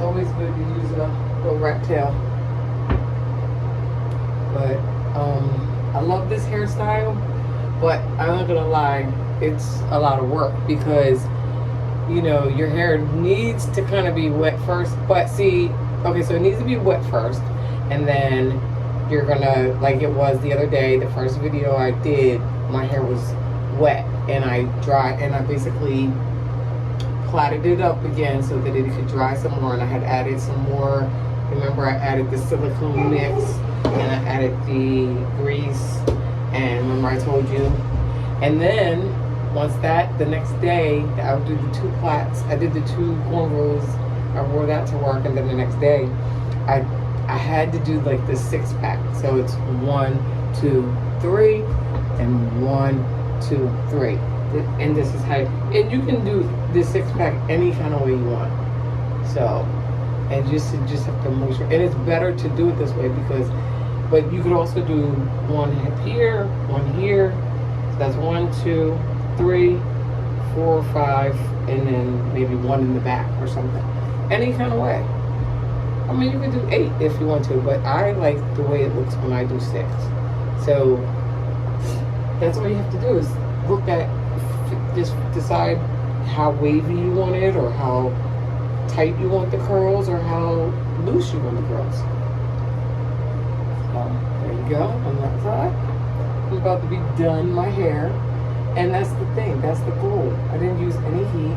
always good to use a little rat tail. But I love this hairstyle, but I'm not gonna lie, it's a lot of work because you know your hair needs to kind of be wet first. But see, okay, so it needs to be wet first, and then you're gonna, like it was the other day, the first video I did, my hair was wet and I basically plaited it up again so that it could dry some more, and I had added some more. Remember, I added the silicone mix and I added the grease, and remember I told you. And then once that, the next day I would do the 2 plaits. I did the 2 cornrows. I wore that to work, and then the next day I had to do like the 6-pack. So it's 1, 2, 3, and 1, 2, 3. And this is how, and you can do this 6-pack any kind of way you want. So, and you just have to make sure, and it's better to do it this way because, but you could also do 1 here, 1 here. So that's 1, 2, 3, 4, 5, and then maybe 1 in the back or something. Any kind of way. I mean, you could do 8 if you want to, but I like the way it looks when I do 6. So that's all you have to do is look at, just decide how wavy you want it, or how tight you want the curls, or how loose you want the curls. There you go on that side. I'm about to be done my hair, and that's the thing, that's the goal. I didn't use any heat.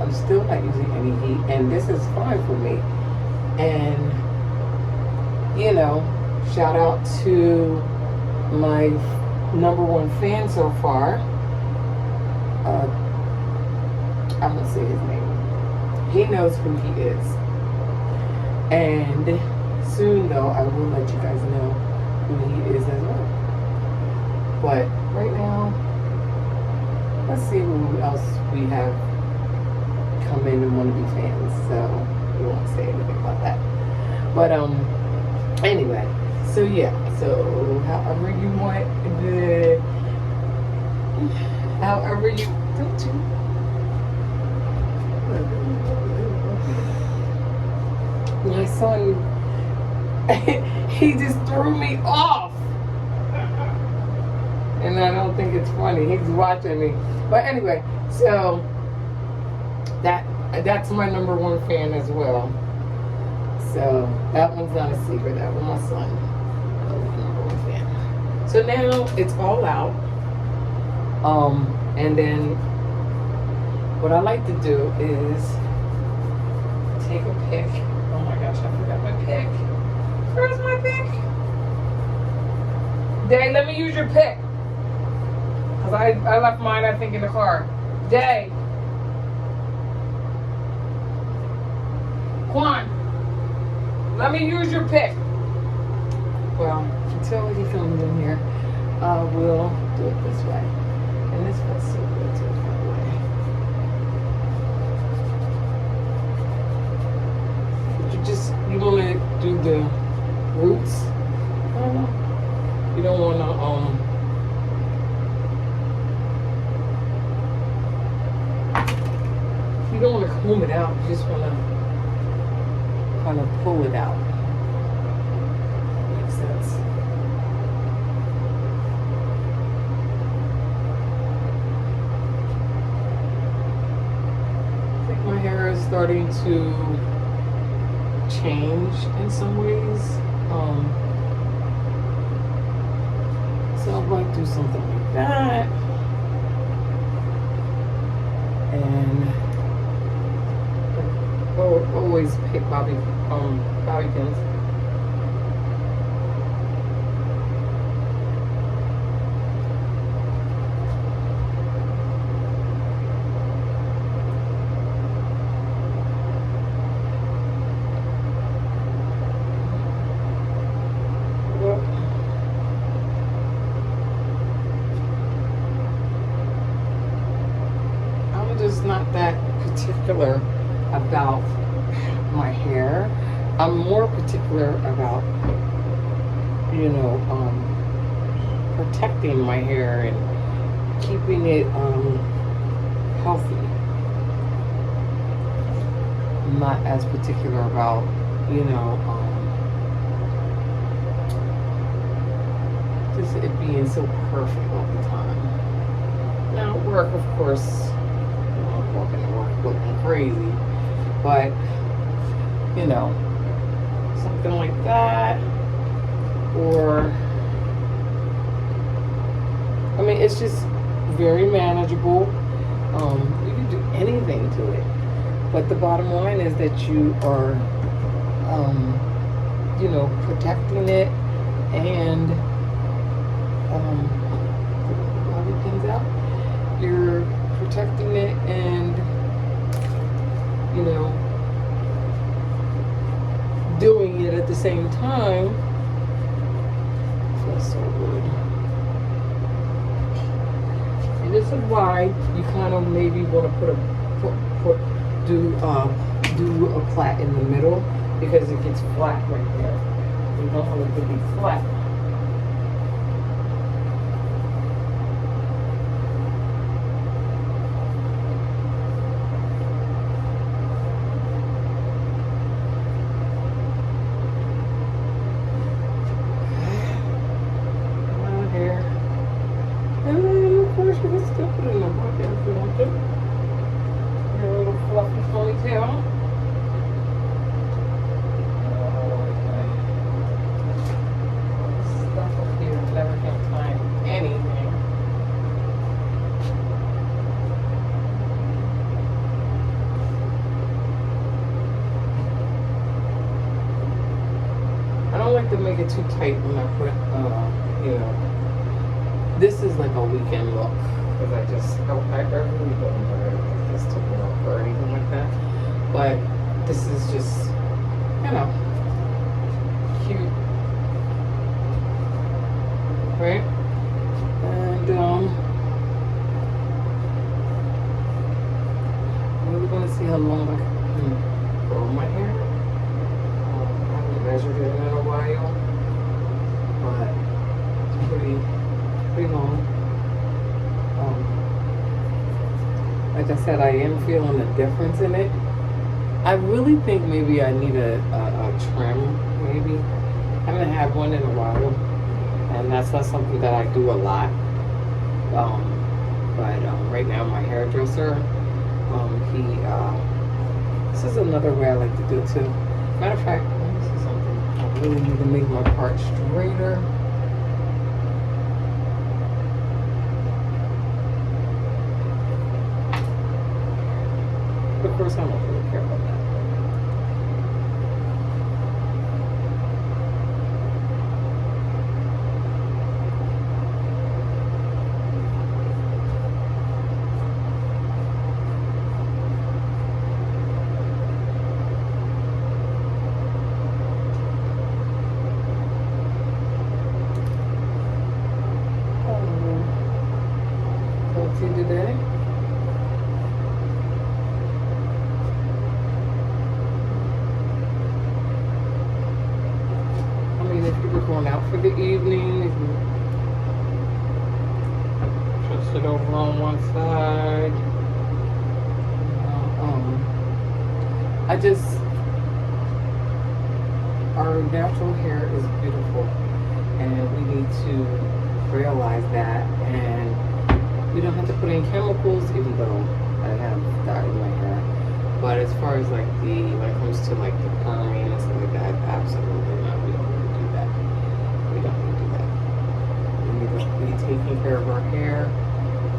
I'm still not using any heat, and this is fine for me. And you know, shout out to my #1 fan so far. I'm gonna say his name. He knows who he is. And soon though, I will let you guys know who he is as well. But right now, let's see who else we have come in and want to be fans. So we won't say anything about that. But anyway, so yeah, so however you want the, however you, don't you? My son, he just threw me off. And I don't think it's funny. He's watching me. But anyway, so that's my #1 fan as well. So that one's not a secret. That was my son. That was my #1 fan. So now it's all out. And then what I like to do is take a pick. Oh my gosh, I forgot my pick. Where's my pick? Day, let me use your pick. Because I left mine, I think, in the car. Day. Quan, let me use your pick. Well, until he comes in here, we'll do it this way. And this feels so good too, by the way. You want to do the roots? I don't know. You don't want to, you don't want to comb it out. You just want to kind of pull it out. Makes sense. I think my hair is starting to change in some ways. So I might do something like that. And always pick bobby pins. Not that particular about my hair. I'm more particular about, you know, protecting my hair and keeping it healthy. I'm not as particular about, you know, just it being so perfect all the time. Now, at work, of course, I'm walking to work looking crazy, but, you know, something like that, or, I mean, it's just very manageable. You can do anything to it, but the bottom line is that you are, you know, protecting it and bobby pins out. You're protecting it and, you know, doing it at the same time. Feels so good. And this is why you kind of maybe want to do a plait in the middle, because it gets flat right there. You don't want it to be flat. To make it too tight when I put, you know, this is like a weekend look, because I really don't wear like this to work or anything like that, but this is just, you know, cute, right? And I'm really going to see how long I can grow my hair. I haven't measured it in a while, but it's pretty long. Like I said, I am feeling a difference in it. I really think maybe I need a trim, maybe. I haven't had one in a while, and that's not something that I do a lot. But right now my hairdresser, this is another way I like to do it too. Matter of fact, this is something I really need to make my part straighter. Of course, I don't really care about that. Today. I mean, if you were going out for the evening, if you just sit over on one side. Our natural hair is beautiful, and we need to realize that, and we don't have to put in chemicals, even though I have dye in my hair. But as far as like when it comes to like the perming and stuff like that, absolutely not. We don't need to do that. We don't need to do that. We need to be taking care of our hair,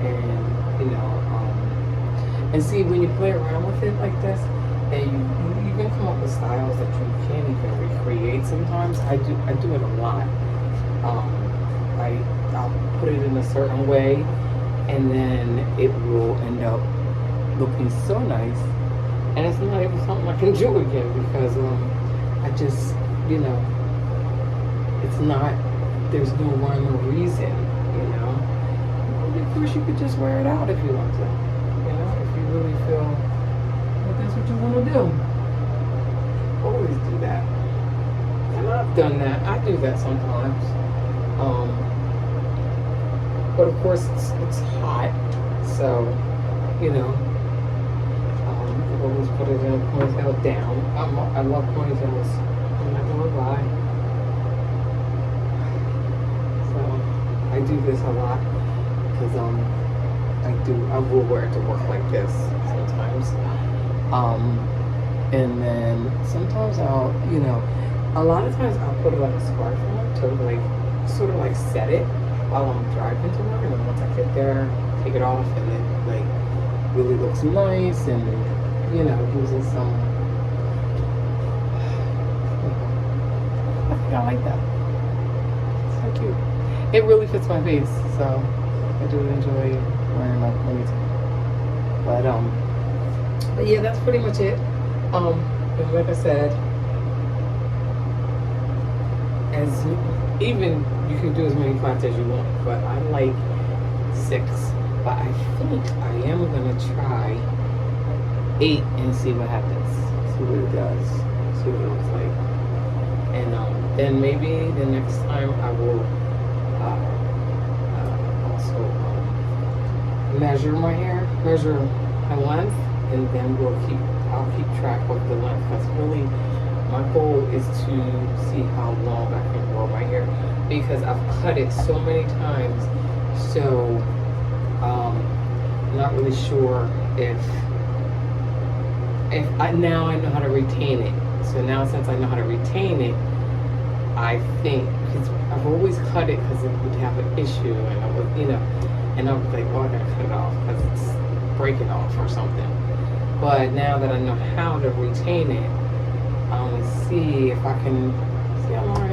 and you know, and see, when you play around with it like this, and you even come up with styles that you can't even recreate. Sometimes I do it a lot. I'll put it in a certain way, and then it will end up looking so nice, and it's not even something I can do again, because I just, you know, it's not, there's no rhyme or reason, you know. And of course you could just wear it out if you want to, you know, if you really feel that that's what you want to do. Always do that. And I've done that. I do that sometimes. But of course it's hot, so, you know, you always put it in a ponytail down. I love ponytails. I'm not gonna lie. So I do this a lot because I will wear it to work like this sometimes. And then sometimes I'll, a lot of times I'll put like a scarf on to like sort of like set it while I'm driving to work, and then once I get there, take it off, and it like really looks nice, and using some. I think I like that. It's so cute. It really fits my face, so I do enjoy wearing my ponytail. But yeah, that's pretty much it. Like I said, even you can do as many flats as you want, but I like 6. But I think I am gonna try 8 and see what happens. See what it does. See what it looks like. And then maybe the next time I will also measure my hair, measure my length, and then I'll keep track of the length. Because really, my goal is to see how long I can grow my hair, because I've cut it so many times. So I'm not really sure if now I know how to retain it. So now, since I know how to retain it, I think, because I've always cut it because it would have an issue, and I would, and I was like, oh, I gotta cut it off because it's breaking off or something. But now that I know how to retain it, see if I can see how long